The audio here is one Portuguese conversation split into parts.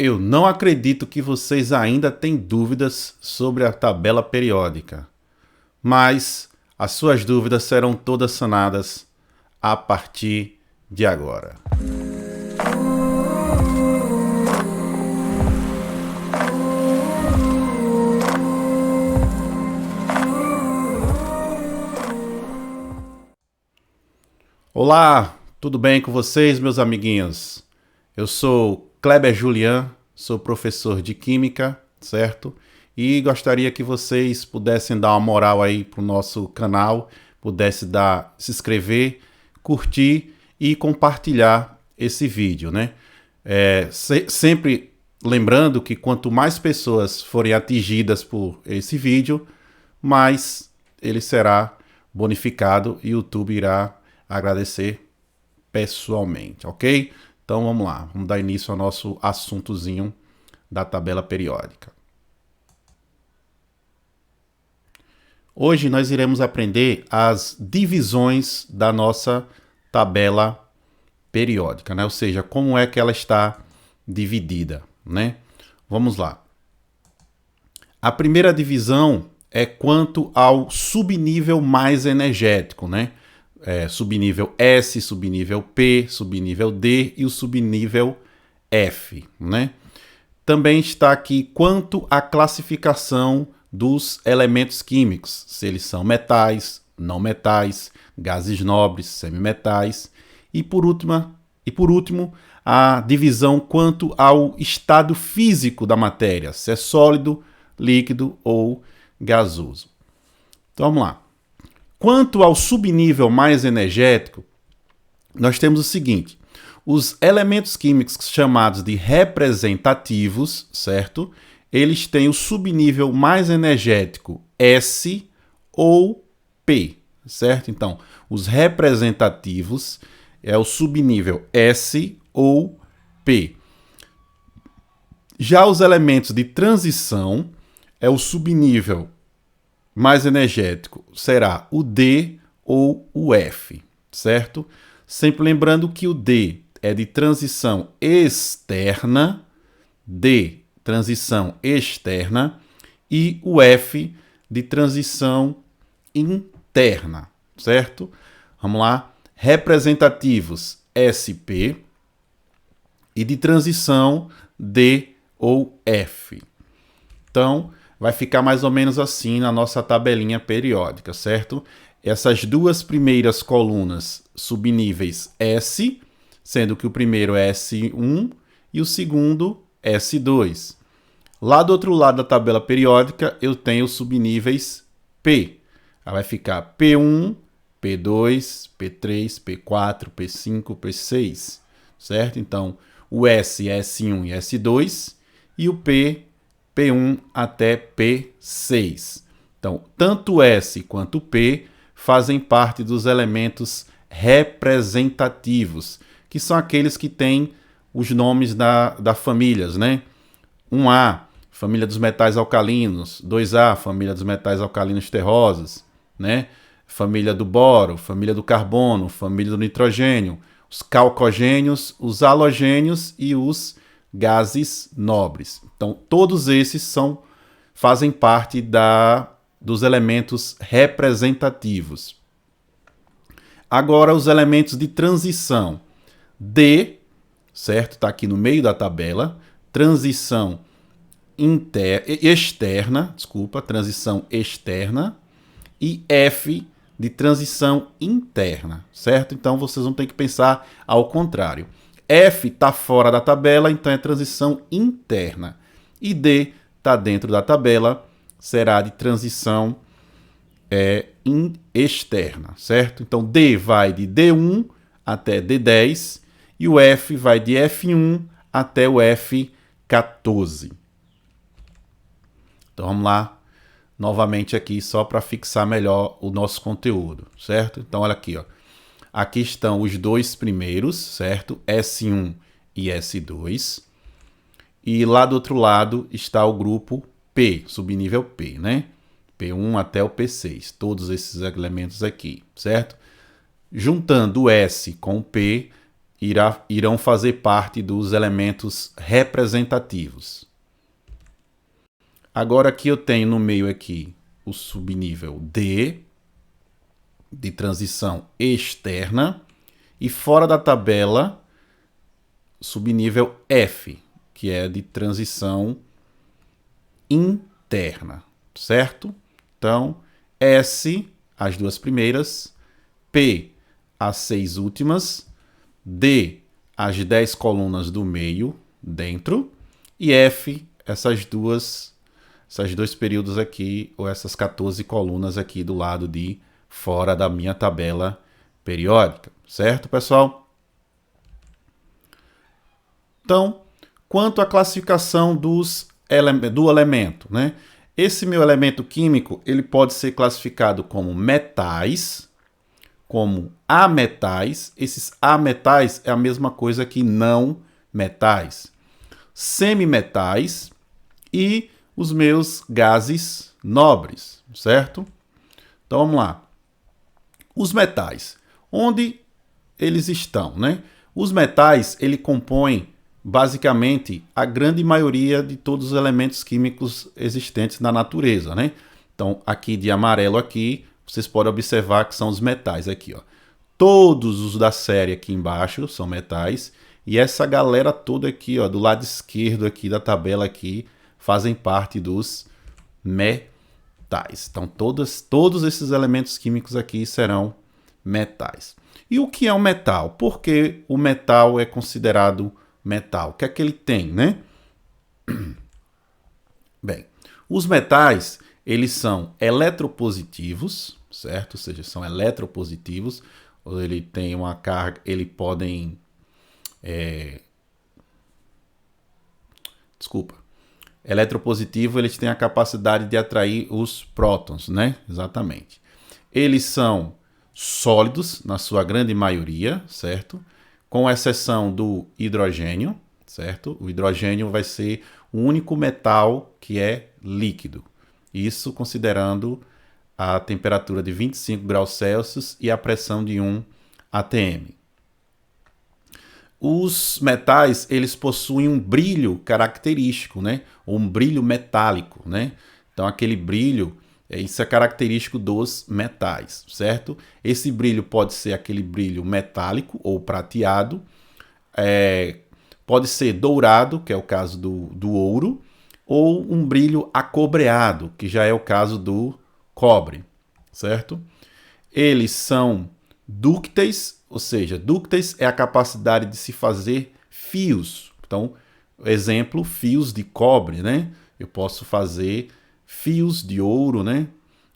Eu não acredito que vocês ainda têm dúvidas sobre a tabela periódica, mas as suas dúvidas serão todas sanadas a partir de agora. Olá, tudo bem com vocês, meus amiguinhos? Eu sou Kleber Julian, sou professor de Química, certo? E gostaria que vocês pudessem dar uma moral aí pro nosso canal, pudessem se inscrever, curtir e compartilhar esse vídeo, né? Sempre lembrando que quanto mais pessoas forem atingidas por esse vídeo, mais ele será bonificado e o YouTube irá agradecer pessoalmente, ok? Então vamos lá, vamos dar início ao nosso assuntozinho da tabela periódica. Hoje nós iremos aprender as divisões da nossa tabela periódica, né? Ou seja, como é que ela está dividida, né? Vamos lá. A primeira divisão é quanto ao subnível mais energético, né? Subnível S, subnível P, subnível D e o subnível F, né? Também está aqui quanto à classificação dos elementos químicos, se eles são metais, não metais, gases nobres, semimetais e por último, a divisão quanto ao estado físico da matéria, se é sólido, líquido ou gasoso. Então vamos lá. Quanto ao subnível mais energético, nós temos o seguinte: os elementos químicos chamados de representativos, certo? Eles têm o subnível mais energético S ou P, certo? Então, os representativos é o subnível S ou P. Já os elementos de transição é o subnível mais energético será o D ou o F, certo? Sempre lembrando que o D é de transição externa, D, transição externa, e o F de transição interna, certo? Vamos lá. Representativos SP e de transição D ou F. Então, vai ficar mais ou menos assim na nossa tabelinha periódica, certo? Essas duas primeiras colunas subníveis S, sendo que o primeiro é S1 e o segundo S2. Lá do outro lado da tabela periódica, eu tenho os subníveis P. Ela vai ficar P1, P2, P3, P4, P5, P6, certo? Então, o S é S1 e S2 e o P P1 até P6. Então, tanto S quanto P fazem parte dos elementos representativos, que são aqueles que têm os nomes da famílias, né? 1A, família dos metais alcalinos. 2A, família dos metais alcalinos terrosos, né? Família do boro, família do carbono, família do nitrogênio, os calcogênios, os halogênios e os gases nobres. Então, todos esses fazem parte dos elementos representativos. Agora, os elementos de transição. D, certo? Está aqui no meio da tabela. Transição transição externa. E F, de transição interna, certo? Então, vocês vão ter que pensar ao contrário. F está fora da tabela, então é transição interna. E D está dentro da tabela, será de transição externa, certo? Então D vai de D1 até D10 e o F vai de F1 até o F14. Então vamos lá, novamente aqui, só para fixar melhor o nosso conteúdo, certo? Então olha aqui, ó. Aqui estão os dois primeiros, certo? S1 e S2. E lá do outro lado está o grupo P, subnível P, né? P1 até o P6. Todos esses elementos aqui, certo? Juntando o S com o P irão fazer parte dos elementos representativos. Agora aqui eu tenho no meio aqui o subnível D, de transição externa, e fora da tabela, subnível F, que é de transição interna, certo? Então, S, as duas primeiras, P, as 6 últimas, D, as 10 colunas do meio, dentro, e F, esses dois períodos aqui, ou essas 14 colunas aqui do lado de fora da minha tabela periódica, certo, pessoal? Então, quanto à classificação do elemento, né? Esse meu elemento químico, ele pode ser classificado como metais, como ametais. Esses ametais é a mesma coisa que não metais. Semimetais e os meus gases nobres, certo? Então vamos lá. Os metais, onde eles estão, né? Os metais, ele compõem basicamente a grande maioria de todos os elementos químicos existentes na natureza, né? Então, aqui de amarelo aqui, vocês podem observar que são os metais aqui, ó. Todos os da série aqui embaixo são metais e essa galera toda aqui, ó, do lado esquerdo aqui da tabela aqui, fazem parte dos metais. Então, todos esses elementos químicos aqui serão metais. E o que é um metal? Por que o metal é considerado metal? O que é que ele tem, né? Bem, os metais, eles são eletropositivos, certo? Ou seja, são eletropositivos. Ele tem uma carga, ele podem... Eletropositivo, eles têm a capacidade de atrair os prótons, né? Exatamente. Eles são sólidos, na sua grande maioria, certo? Com exceção do hidrogênio, certo? O hidrogênio vai ser o único metal que é líquido. Isso considerando a temperatura de 25 graus Celsius e a pressão de 1 atm. Os metais, eles possuem um brilho característico, né? Ou um brilho metálico, né? Então, aquele brilho, isso é característico dos metais, certo? Esse brilho pode ser aquele brilho metálico ou prateado, pode ser dourado, que é o caso do ouro, ou um brilho acobreado, que já é o caso do cobre, certo? Eles são dúcteis, ou seja, dúcteis é a capacidade de se fazer fios. Então, exemplo, fios de cobre, né? Eu posso fazer fios de ouro, né?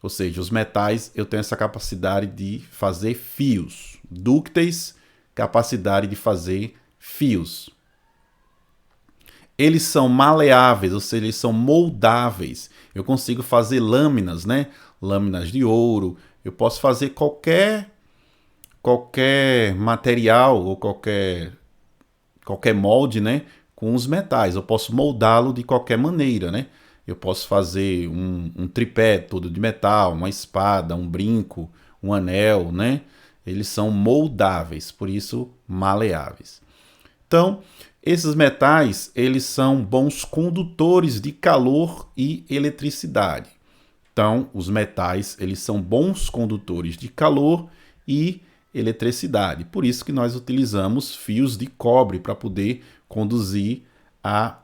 Ou seja, os metais, eu tenho essa capacidade de fazer fios. Dúcteis, capacidade de fazer fios. Eles são maleáveis, ou seja, eles são moldáveis. Eu consigo fazer lâminas, né? Lâminas de ouro. Eu posso fazer qualquer material ou qualquer molde, né? Com os metais. Eu posso moldá-lo de qualquer maneira, né? Eu posso fazer um tripé todo de metal, uma espada, um brinco, um anel, né? Eles são moldáveis, por isso maleáveis. Então, esses metais, eles são bons condutores de calor e eletricidade. Então, os metais, eles são bons condutores de calor e eletricidade. Por isso que nós utilizamos fios de cobre para poder conduzir a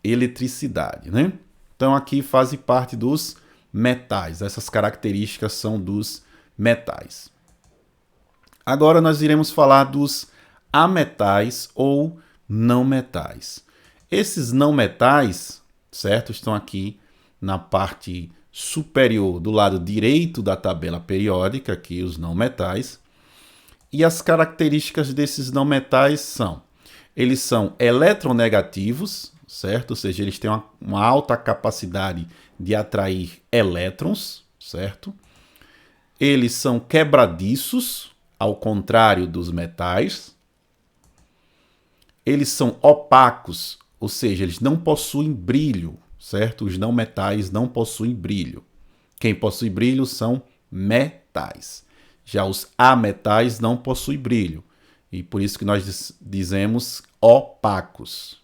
eletricidade, né? Então, aqui fazem parte dos metais. Essas características são dos metais. Agora nós iremos falar dos ametais ou não metais. Esses não metais, certo? Estão aqui na parte superior do lado direito da tabela periódica, aqui os não metais. E as características desses não metais são: eles são eletronegativos, certo? Ou seja, eles têm uma alta capacidade de atrair elétrons, certo? Eles são quebradiços, ao contrário dos metais. Eles são opacos, ou seja, eles não possuem brilho, certo? Os não metais não possuem brilho. Quem possui brilho são metais. Já os ametais não possuem brilho. E por isso que nós dizemos opacos.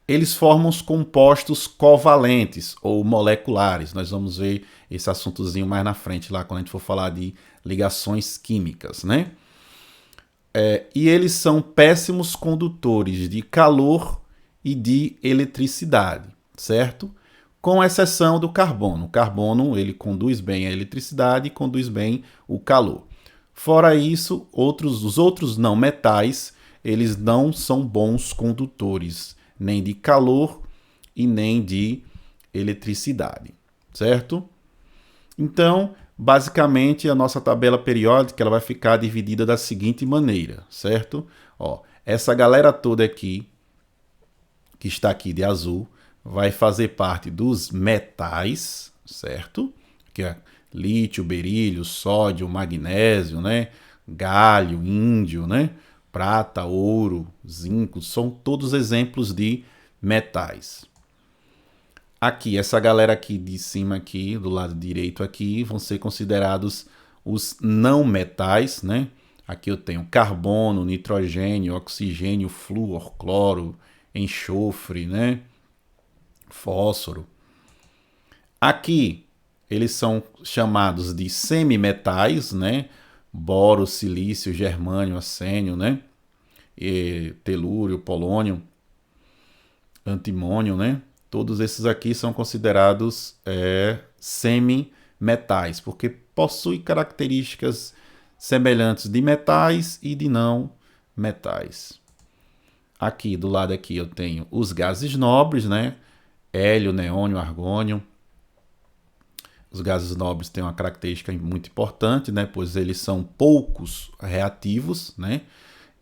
Eles formam os compostos covalentes ou moleculares. Nós vamos ver esse assuntozinho mais na frente, lá quando a gente for falar de ligações químicas, né? E eles são péssimos condutores de calor e de eletricidade, certo? Com exceção do carbono. O carbono ele conduz bem a eletricidade e conduz bem o calor. Fora isso, os outros não metais, eles não são bons condutores, nem de calor e nem de eletricidade, certo? Então, basicamente, a nossa tabela periódica ela vai ficar dividida da seguinte maneira, certo? Ó, essa galera toda aqui, que está aqui de azul, vai fazer parte dos metais, certo? Que é lítio, berílio, sódio, magnésio, né? Galho, índio, né? Prata, ouro, zinco, são todos exemplos de metais. Aqui, essa galera aqui de cima aqui, do lado direito aqui, vão ser considerados os não metais, né? Aqui eu tenho carbono, nitrogênio, oxigênio, flúor, cloro, enxofre, né? Fósforo. Aqui, eles são chamados de semimetais, né? Boro, silício, germânio, arsênio, né? E telúrio, polônio, antimônio, né? Todos esses aqui são considerados semimetais, porque possuem características semelhantes de metais e de não metais. Aqui, do lado aqui, eu tenho os gases nobres, né? Hélio, neônio, argônio. Os gases nobres têm uma característica muito importante, né? Pois eles são poucos reativos, né?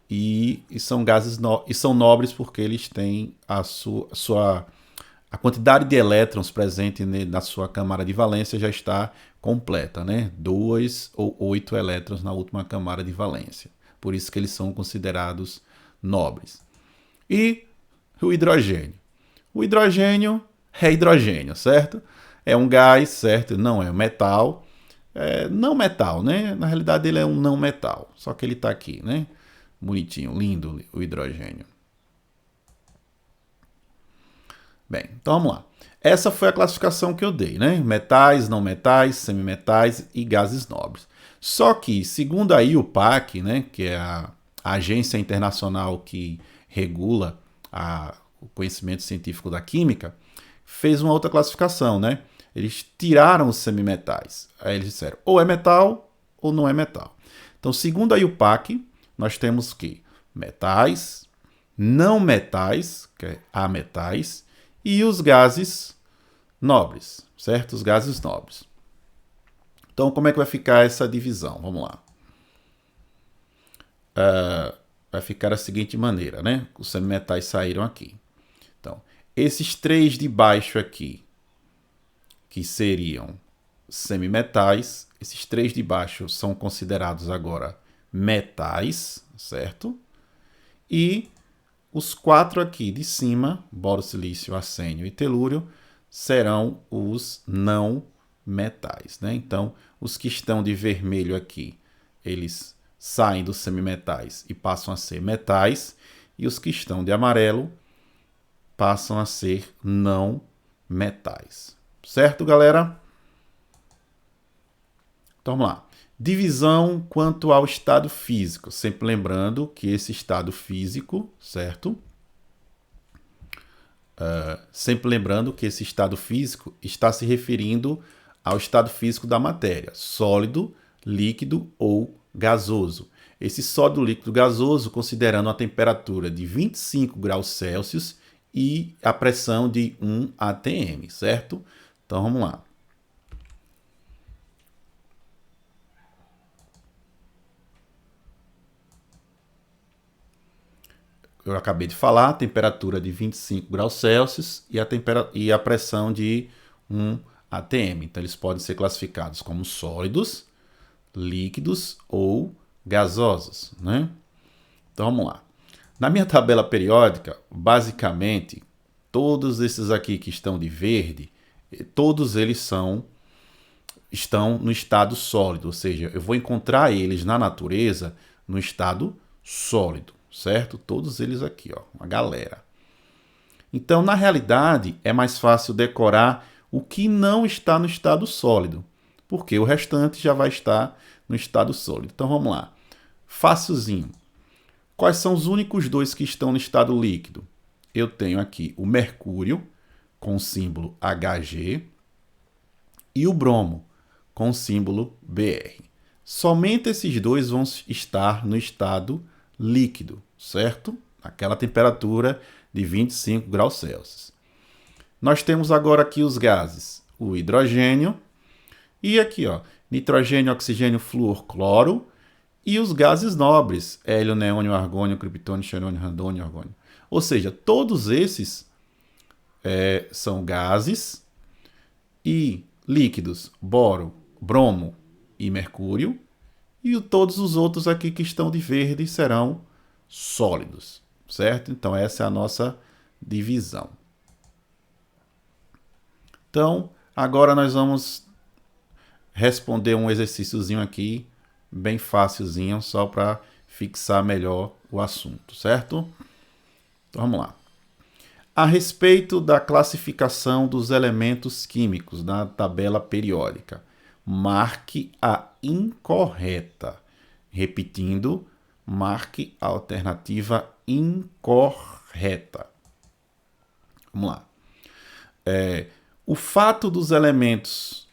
E são gases e são nobres porque eles têm a quantidade de elétrons presente na sua camada de valência já está completa, né? 2 ou 8 elétrons na última camada de valência. Por isso que eles são considerados nobres. E o hidrogênio. O hidrogênio é hidrogênio, certo? É um gás, certo? Não é um metal. Não metal, né? Na realidade ele é um não metal. Só que ele está aqui, né? Bonitinho, lindo o hidrogênio. Bem, então vamos lá. Essa foi a classificação que eu dei, né? Metais, não metais, semimetais e gases nobres. Só que, segundo a IUPAC, né, que é a agência internacional que regula o conhecimento científico da química, fez uma outra classificação, né? Eles tiraram os semimetais. Aí eles disseram, ou é metal ou não é metal. Então, segundo a IUPAC, nós temos que metais, não metais, que é ametais, e os gases nobres, certo? Os gases nobres. Então, como é que vai ficar essa divisão? Vamos lá. Vai ficar da seguinte maneira, né? Os semimetais saíram aqui. Então, esses três de baixo aqui, que seriam semimetais, esses três de baixo são considerados agora metais, certo? E os quatro aqui de cima, boro, silício, arsênio e telúrio, serão os não metais, né? Então, os que estão de vermelho aqui, eles saem dos semimetais e passam a ser metais, e os que estão de amarelo passam a ser não metais. Certo, galera? Então, vamos lá. Divisão quanto ao estado físico. Sempre lembrando que esse estado físico, certo? Sempre lembrando que esse estado físico está se referindo ao estado físico da matéria, sólido, líquido ou gasoso. Esse sólido, líquido, gasoso, considerando a temperatura de 25 graus Celsius e a pressão de 1 atm, certo? Então, vamos lá. Eu acabei de falar, temperatura de 25 graus Celsius e a pressão de 1 atm. Então, eles podem ser classificados como sólidos, líquidos ou gasosos, né? Então, vamos lá. Na minha tabela periódica, basicamente, todos esses aqui que estão de verde, todos eles são estão no estado sólido, ou seja, eu vou encontrar eles na natureza no estado sólido, certo? Todos eles aqui, ó, uma galera. Então, na realidade, é mais fácil decorar o que não está no estado sólido, porque o restante já vai estar no estado sólido. Então, vamos lá. Facilzinho. Quais são os únicos dois que estão no estado líquido? Eu tenho aqui o mercúrio, com o símbolo Hg, e o bromo, com o símbolo Br. Somente esses dois vão estar no estado líquido, certo? Aquela temperatura de 25 graus Celsius. Nós temos agora aqui os gases, o hidrogênio e aqui, ó, nitrogênio, oxigênio, flúor, cloro e os gases nobres, hélio, neônio, argônio, criptônio, xenônio, radônio, argônio. Ou seja, todos esses são gases e líquidos, boro, bromo e mercúrio, e todos os outros aqui que estão de verde serão sólidos, certo? Então essa é a nossa divisão. Então, agora nós vamos responder um exercíciozinho aqui, bem facilzinho, só para fixar melhor o assunto, certo? Então, vamos lá. A respeito da classificação dos elementos químicos na tabela periódica, marque a incorreta. Repetindo, marque a alternativa incorreta. Vamos lá. O fato dos elementos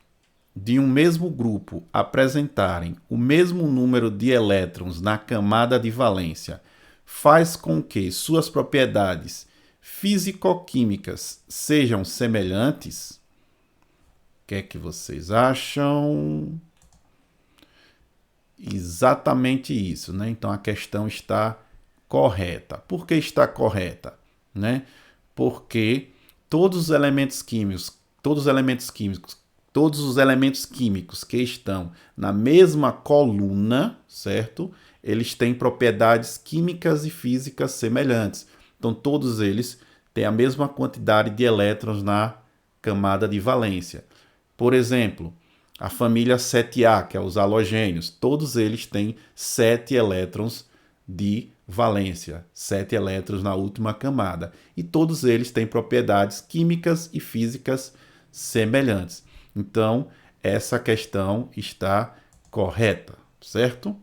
de um mesmo grupo apresentarem o mesmo número de elétrons na camada de valência faz com que suas propriedades físico-químicas sejam semelhantes? O que é que vocês acham? Exatamente isso, né? Então a questão está correta. Por que está correta, né? Porque todos os elementos químicos que estão na mesma coluna, certo? Eles têm propriedades químicas e físicas semelhantes. Então, todos eles têm a mesma quantidade de elétrons na camada de valência. Por exemplo, a família 7A, que é os halogênios, todos eles têm 7 elétrons de valência, 7 elétrons na última camada. E todos eles têm propriedades químicas e físicas semelhantes. Então, essa questão está correta, certo?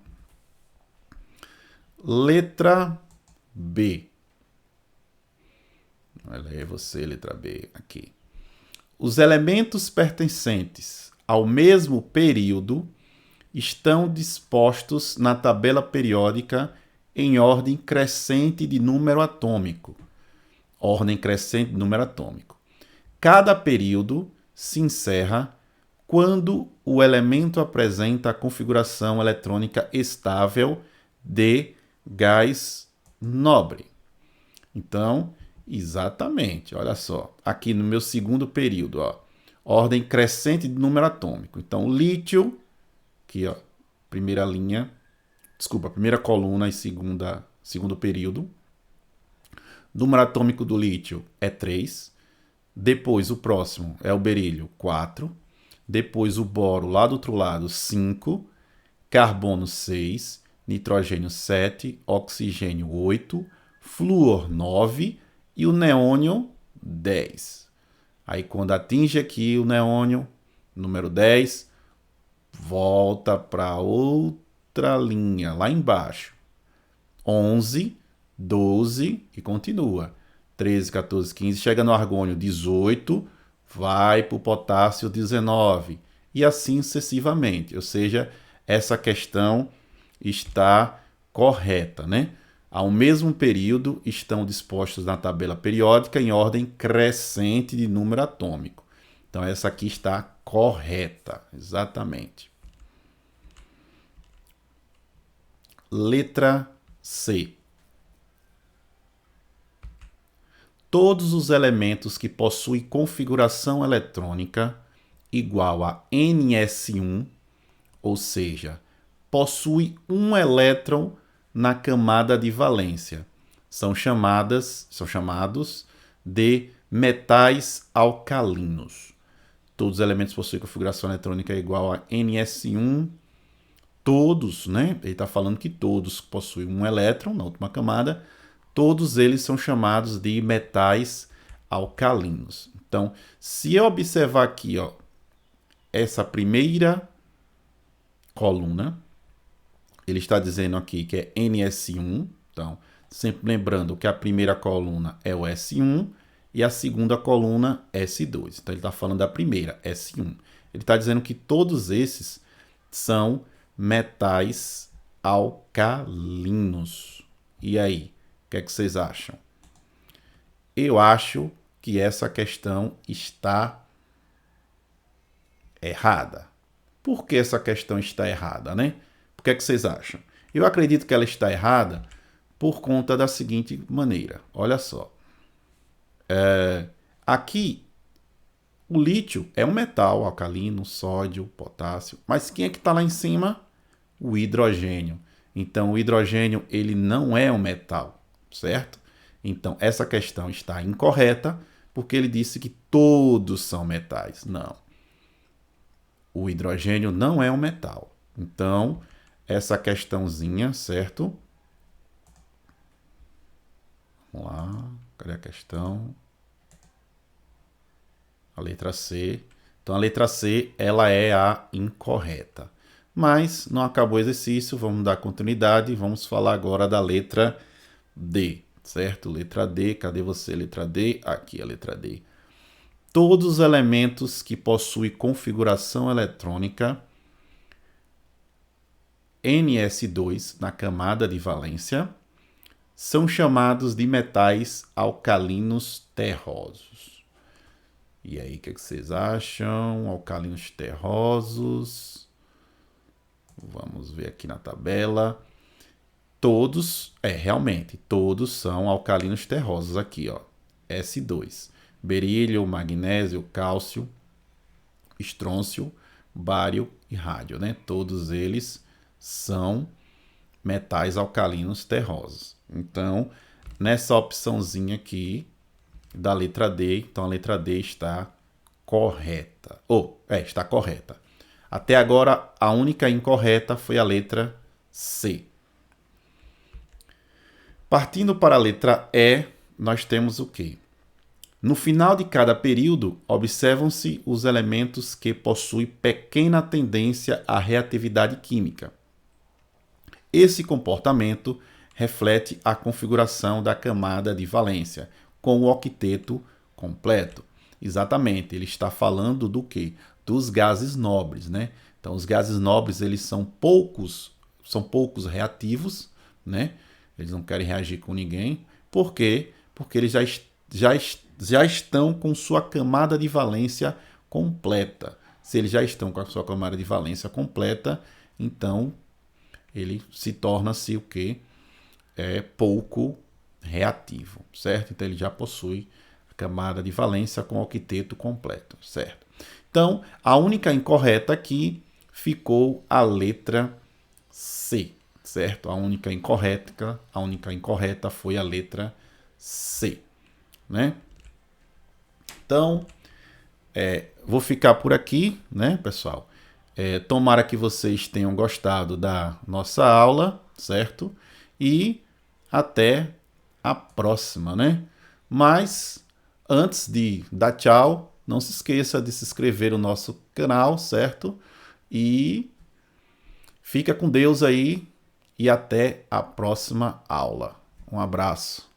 Letra B. Olha aí você, letra B, aqui. Os elementos pertencentes ao mesmo período estão dispostos na tabela periódica em ordem crescente de número atômico. Ordem crescente de número atômico. Cada período se encerra quando o elemento apresenta a configuração eletrônica estável de gás nobre. Então, exatamente, olha só, aqui no meu segundo período, ó, ordem crescente de número atômico. Então, lítio, aqui, ó, primeira coluna e segundo período. Número atômico do lítio é 3. Depois, o próximo é o berílio, 4. Depois, o boro, lá do outro lado, 5. Carbono, 6. Nitrogênio, 7. Oxigênio, 8. Flúor, 9. E o neônio, 10. Aí, quando atinge aqui o neônio, número 10, volta para outra linha, lá embaixo. 11, 12 e continua. 13, 14, 15, chega no argônio 18, vai para o potássio 19 e assim sucessivamente. Ou seja, essa questão está correta, né? Ao mesmo período estão dispostos na tabela periódica em ordem crescente de número atômico. Então essa aqui está correta, exatamente. Letra C. Todos os elementos que possuem configuração eletrônica igual a Ns1, ou seja, possui um elétron na camada de valência, são chamados de metais alcalinos. todos os elementos possuem configuração eletrônica igual a NS1, todos, né? Ele está falando que todos possuem um elétron na última camada, todos eles são chamados de metais alcalinos. Então, se eu observar aqui, ó, essa primeira coluna, ele está dizendo aqui que é NS1, então, sempre lembrando que a primeira coluna é o S1 e a segunda coluna S2. Então, ele está falando da primeira, S1. Ele está dizendo que todos esses são metais alcalinos. E aí, o que é que vocês acham? Eu acho que essa questão está errada. Por que essa questão está errada, né? O que é que vocês acham? Eu acredito que ela está errada por conta da seguinte maneira. Olha só. Aqui, o lítio é um metal alcalino, sódio, potássio. Mas quem é que está lá em cima? O hidrogênio. Então, o hidrogênio ele não é um metal, certo? Então, essa questão está incorreta, porque ele disse que todos são metais. Não. O hidrogênio não é um metal. Então, essa questãozinha, certo? Vamos lá. Cadê a questão? A letra C. Então, a letra C, ela é a incorreta. Mas não acabou o exercício, vamos dar continuidade. Vamos falar agora da letra D, certo? Letra D, cadê você? Letra D, aqui a letra D. Todos os elementos que possuem configuração eletrônica NS2 na camada de valência são chamados de metais alcalinos terrosos. E aí, o que vocês acham? Alcalinos terrosos. Vamos ver aqui na tabela. Todos, realmente, todos são alcalinos terrosos aqui, ó. S2. Berílio, magnésio, cálcio, estrôncio, bário e rádio, né? Todos eles são metais alcalinos terrosos. Então, nessa opçãozinha aqui da letra D, então a letra D está correta. Está correta. Até agora, a única incorreta foi a letra C. Partindo para a letra E, nós temos o quê? No final de cada período, observam-se os elementos que possuem pequena tendência à reatividade química. Esse comportamento reflete a configuração da camada de valência, com o octeto completo. Exatamente, ele está falando do quê? Dos gases nobres, né? Então, os gases nobres, eles são poucos reativos, né? Eles não querem reagir com ninguém. Por quê? Porque eles já estão com sua camada de valência completa. Se eles já estão com a sua camada de valência completa, então ele se torna-se o quê? Pouco reativo, certo? Então ele já possui a camada de valência com octeto completo, certo? Então, a única incorreta aqui ficou a letra C, certo? A única incorreta foi a letra C, né? Então, vou ficar por aqui, né, pessoal? Tomara que vocês tenham gostado da nossa aula, certo? E até a próxima, né? Mas, antes de dar tchau, não se esqueça de se inscrever no nosso canal, certo? E fica com Deus aí e até a próxima aula. Um abraço.